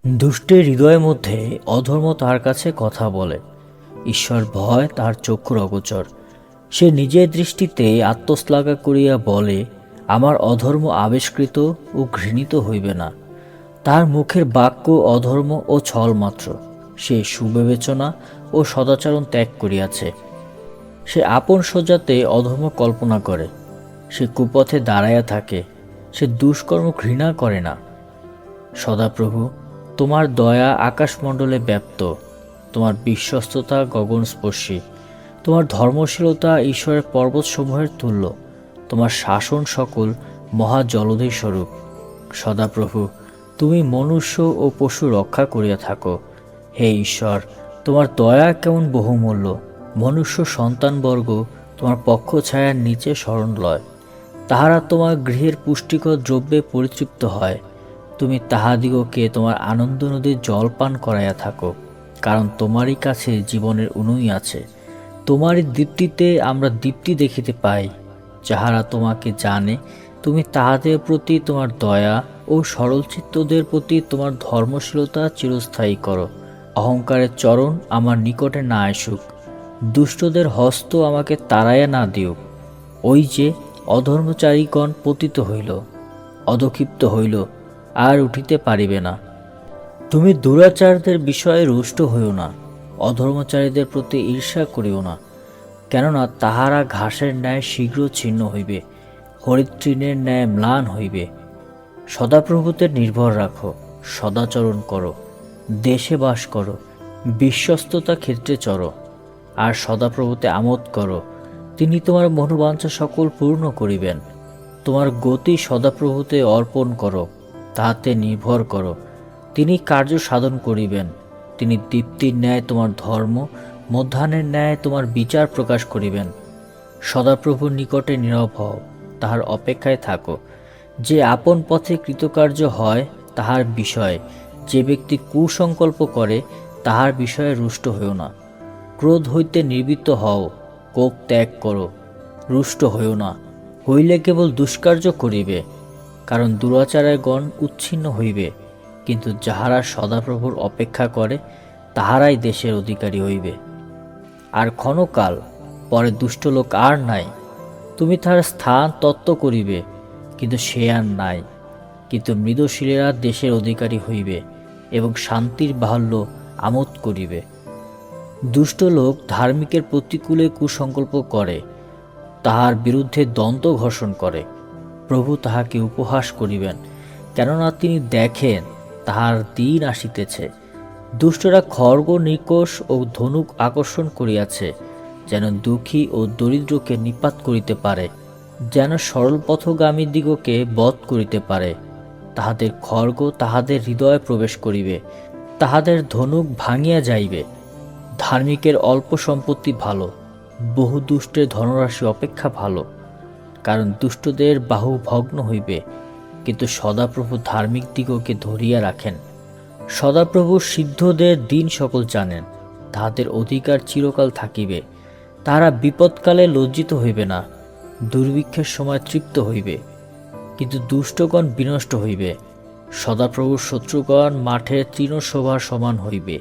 দুষ্টের হৃদয়ের মধ্যে অধর্ম তার কাছে কথা বলে, ঈশ্বর ভয় তার চক্ষুর অগোচর। সে নিজের দৃষ্টিতে আত্মশ্লাঘা করিয়া বলে, আমার অধর্ম আবিষ্কৃত ও ঘৃণিত হইবে না। তার মুখের বাক্য অধর্ম ও ছল মাত্র। সে সুবিবেচনা ও সদাচরণ ত্যাগ করিয়াছে। সে আপন সজ্জাতে অধর্ম কল্পনা করে। সে কুপথে দাঁড়াইয়া থাকে। সে দুষ্কর্ম ঘৃণা করে না। সদাপ্রভু, তোমার দয়া আকাশমণ্ডলে ব্যাপ্ত, তোমার বিশ্বস্ততা গগনস্পর্শী, তোমার ধর্মশীলতা ঈশ্বরের পর্বতসমূহের তুল্য, তোমার শাসন সকল মহা জলধির স্বরূপ। সদাপ্রভু, তুমি মনুষ্য ও পশু রক্ষা করিয়া থাকো। হে ঈশ্বর, তোমার দয়া কেমন বহুমূল্য। মনুষ্য সন্তানবর্গ তোমার পক্ষ ছায়ার নিচে শরণ লয়। তাহারা তোমার গৃহের পুষ্টিকর দ্রব্যে পরিতৃপ্ত হয়। তুমি তাহাদিগকে তোমার আনন্দ নদীর জল পান করাইয়া থাকো, কারণ তোমারই কাছে জীবনের উনুই আছে। তোমারই দীপ্তিতে আমরা দীপ্তি দেখিতে পাই। যাহারা তোমাকে জানে, তুমি তাহাদের প্রতি তোমার দয়া ও সরলচিত্তদের প্রতি তোমার ধর্মশীলতা চিরস্থায়ী করো। অহংকারের চরণ আমার নিকটে না আসুক, দুষ্টদের হস্ত আমাকে তাড়াইয়া না দিউক। ওই যে অধর্মচারীগণ পতিত হইল, অধক্ষিপ্ত হইল, আর উঠিতে পারিবে না। তুমি দুরাচারদের বিষয়ে রুষ্ট হইও না, অধর্মচারীদের প্রতি ঈর্ষা করিও না। কেননা তাহারা ঘাসের ন্যায় শীঘ্র ছিন্ন হইবে, হরিতৃণের ন্যায় ম্লান হইবে। সদাপ্রভুতে নির্ভর রাখো, সদাচরণ করো, দেশে বাস করো, বিশ্বস্ততা ক্ষেত্রে চরো, আর সদাপ্রভুতে আমোদ করো। তিনি তোমার মনোবাঞ্ছা সকল পূর্ণ করিবেন। তোমার গতি সদাপ্রভুতে অর্পণ করো, তাহাতে নির্ভর করো, তিনি কার্য সাধন করিবেন। তিনি দীপ্তির ন্যায় তোমার ধর্ম, মধ্যাহ্নের ন্যায় তোমার বিচার প্রকাশ করিবেন। সদাপ্রভুর নিকটে নীরব হও, তাহার অপেক্ষায় থাকো। যে আপন পথে কৃতকার্য হয় তাহার বিষয়ে, যে ব্যক্তি কুসংকল্প করে তাহার বিষয়ে রুষ্ট হইও না। ক্রোধ হইতে নিবৃত্ত হও, কোপ ত্যাগ করো, রুষ্ট হইও না, হইলে কেবল দুষ্কার্য করিবে। কারণ দুরাচারের গণ উচ্ছিন্ন হইবে, কিন্তু যাহারা সদাপ্রভুর অপেক্ষা করে তাহারাই দেশের অধিকারী হইবে। আর ক্ষণকাল পরে দুষ্ট লোক আর নাই। তুমি তাহার স্থান তত্ত্ব করিবে, কিন্তু সে আর নাই। কিন্তু মৃদশীলেরা দেশের অধিকারী হইবে এবং শান্তির বাহুল্য আমোদ করিবে। দুষ্ট লোক ধার্মিকের প্রতিকূলে কুসংকল্প করে, তাহার বিরুদ্ধে দ্বন্দ্ব ঘোষণ করে। প্রভু তাহাকে উপহাস করিবেন, কেননা তিনি দেখেন তাহার দিন আসিতেছে। দুষ্টরা খড়গ নিকষ ও ধনুক আকর্ষণ করিয়াছে, যেন দুঃখী ও দরিদ্রকে নিপাত করিতে পারে, যেন সরল পথগামীদিগকে বধ করিতে পারে। তাহাদের খড়গ তাহাদের হৃদয়ে প্রবেশ করিবে, তাহাদের ধনুক ভাঙিয়া যাইবে। ধার্মিকের অল্প সম্পত্তি ভালো, বহু দুষ্টের ধনরাশি অপেক্ষা ভালো। কারণ দুষ্টদের বাহু ভগ্ন হইবে, কিন্তু সদাপ্রভু ধার্মিক দিগকে ধরিয়া রাখেন। সদাপ্রভু সিদ্ধদের দিন সকল জানেন, তাহাদের অধিকার চিরকাল থাকিবে। তাহারা বিপদকালে লজ্জিত হইবে না, দুর্ভিক্ষের সময় তৃপ্ত হইবে, কিন্তু দুষ্টগণ বিনষ্ট হইবে। সদাপ্রভুর শত্রুগণ মাঠের তৃণশোভার সমান হইবে,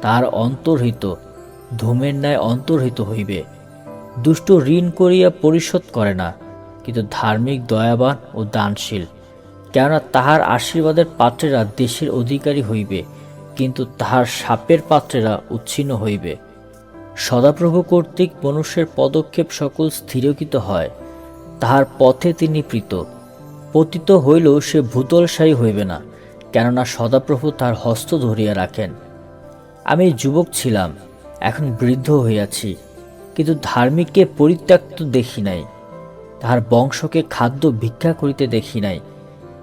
তাহার অন্তর্হিত ধূমের ন্যায় অন্তর্হিত হইবে। দুষ্ট ঋণ করিয়া পরিশোধ করে না, কিন্তু ধার্মিক দয়াবান ও দানশীল। কেননা তাহার আশীর্বাদের পাত্রেরা দেশের অধিকারী হইবে, কিন্তু তাহার শাপের পাত্রেরা উচ্ছিন্ন হইবে। সদাপ্রভু কর্তৃক মনুষ্যের পদক্ষেপ সকল স্থিরকৃত হয়, তাহার পথে তিনি প্রীত। পতিত হইলেও সে ভূতলশায়ী হইবে না, কেননা সদাপ্রভু তাহার হস্ত ধরিয়া রাখেন। আমি যুবক ছিলাম, এখন বৃদ্ধ হইয়াছি, কিন্তু ধার্মিককে পরিত্যক্ত দেখি নাই, তাহার বংশকে খাদ্য ভিক্ষা করিতে দেখি নাই।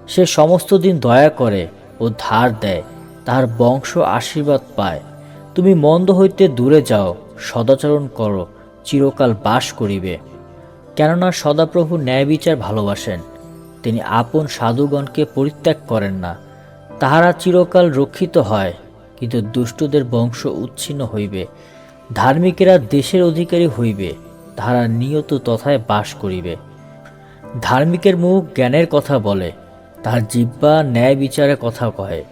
সে সমস্ত দিন দয়া করে ও ধার দেয়, তাহার বংশ আশীর্বাদ পায়। তুমি মন্দ হইতে দূরে যাও, সদাচরণ করো, চিরকাল বাস করিবে। কেননা সদাপ্রভু ন্যায় বিচার ভালোবাসেন, তিনি আপন সাধুগণকে পরিত্যাগ করেন না। তাহারা চিরকাল রক্ষিত হয়, কিন্তু দুষ্টদের বংশ উচ্ছিন্ন হইবে। ধার্মিকেরা দেশের অধিকারী হইবে, তাহারা নিয়ত তথায় বাস করিবে। ধার্মিকের মুখ জ্ঞানের কথা বলে, তাহার জিহ্বা ন্যায় বিচারের কথা কহে।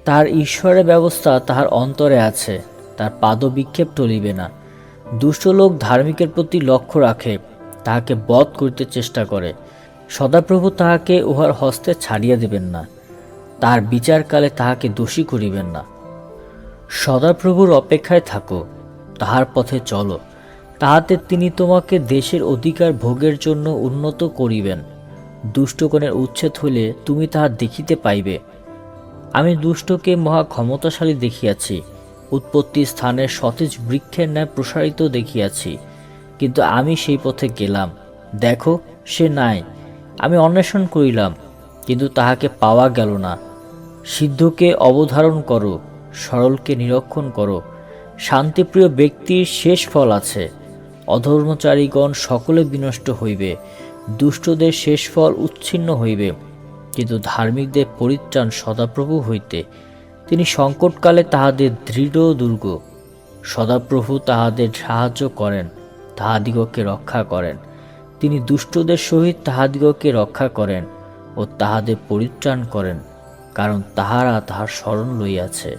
তার ঈশ্বরের ব্যবস্থা তাহার অন্তরে আছে, তার পাদবিক্ষেপ টলিবে না। দুষ্ট লোক ধার্মিকের প্রতি লক্ষ্য রাখে, তাহাকে বধ করিতে চেষ্টা করে। সদাপ্রভু তাহাকে উহার হস্তে ছাড়িয়া দেবেন না, তার বিচারকালে তাহাকে দোষী করিবেন না। সদাপ্রভুর অপেক্ষায় থাকো, তাহার পথে চলো, তাহাতে তিনি তোমাকে দেশের অধিকার ভোগের জন্য উন্নত করিবেন। দুষ্টগণের উচ্ছেদ হইলে তুমি তাহা দেখিতে পাইবে। আমি দুষ্টকে মহা ক্ষমতাশালী দেখিয়াছি, উৎপত্তি স্থানের সতেজ বৃক্ষের ন্যায় প্রসারিত দেখিয়াছি, কিন্তু আমি সেই পথে গেলাম, দেখো সে নাই। আমি অন্বেষণ করিলাম, কিন্তু তাহাকে পাওয়া গেল না। সিদ্ধকে অবধারণ করো, সরলকে নিরীক্ষণ করো। শান্তিপ্রিয় ব্যক্তির শেষ ফল আছে। অধর্মচারীগণ সকলে বিনষ্ট হইবে, দুষ্টদের শেষ ফল উচ্ছিন্ন হইবে, কিন্তু ধার্মিকদের পরিত্রাণ সদাপ্রভু হইতে। তিনি সংকটকালে তাহাদের দৃঢ় দুর্গ। সদাপ্রভু তাহাদের সাহায্য করেন, তাহাদিগকে রক্ষা করেন। তিনি দুষ্টদের সহিত তাহাদিগকে রক্ষা করেন ও তাহাদের পরিত্রাণ করেন, কারণ তাহারা তাহার শরণ লইয়াছে।